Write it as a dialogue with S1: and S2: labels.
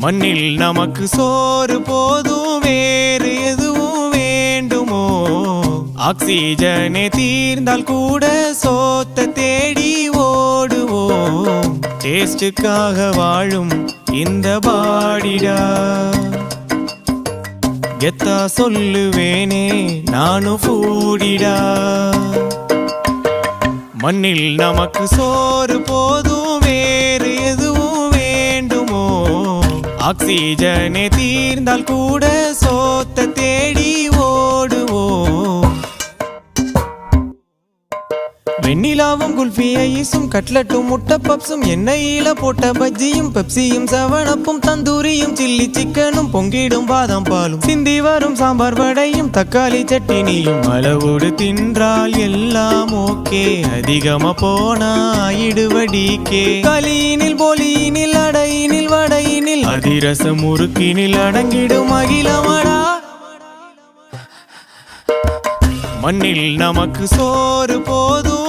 S1: மண்ணில் நமக்கு சோறு போதும், வேறு எதுவும் வேண்டுமோ? ஆக்சிஜனே தீர்ந்தால் கூட சோத்த தேடி ஓடுவோம். டேஸ்டுக்காக வாழும் இந்த பாடிடா, கெத்தா சொல்லுவேனே நானும் ஃபூடிடா. மண்ணில் நமக்கு சோறு போதும், வேறு எதுவும் வேண்டுமோ? ஆக்சிஜனே தீர்ந்தால் கூட சோத்த தேடி ஓடுவோம். வெண்ணிலாவும் குல்ஃபி ஐஸும் கட்லட்டும் முட்டை பப்ஸும் எண்ணெயில போட்ட பஜ்ஜியும் பெப்சியும் செவனப்பும் தந்தூரியும் சில்லி சிக்கனும் பொங்கிடும் பாதாம் பாலும் சிந்தி வரும் சாம்பார் வடையும் தக்காளி சட்டினியும் அளவோடு தின்றால் எல்லாம் ஓகே. அதிகமா போனா ஆயிடுவடிக்கே. களியினில் போலியினில் அடையினில் வடையினில் அதிரசம் முறுக்கினில் அடங்கிடும் அகிலமடா. மண்ணில் நமக்கு சோறு போதும்,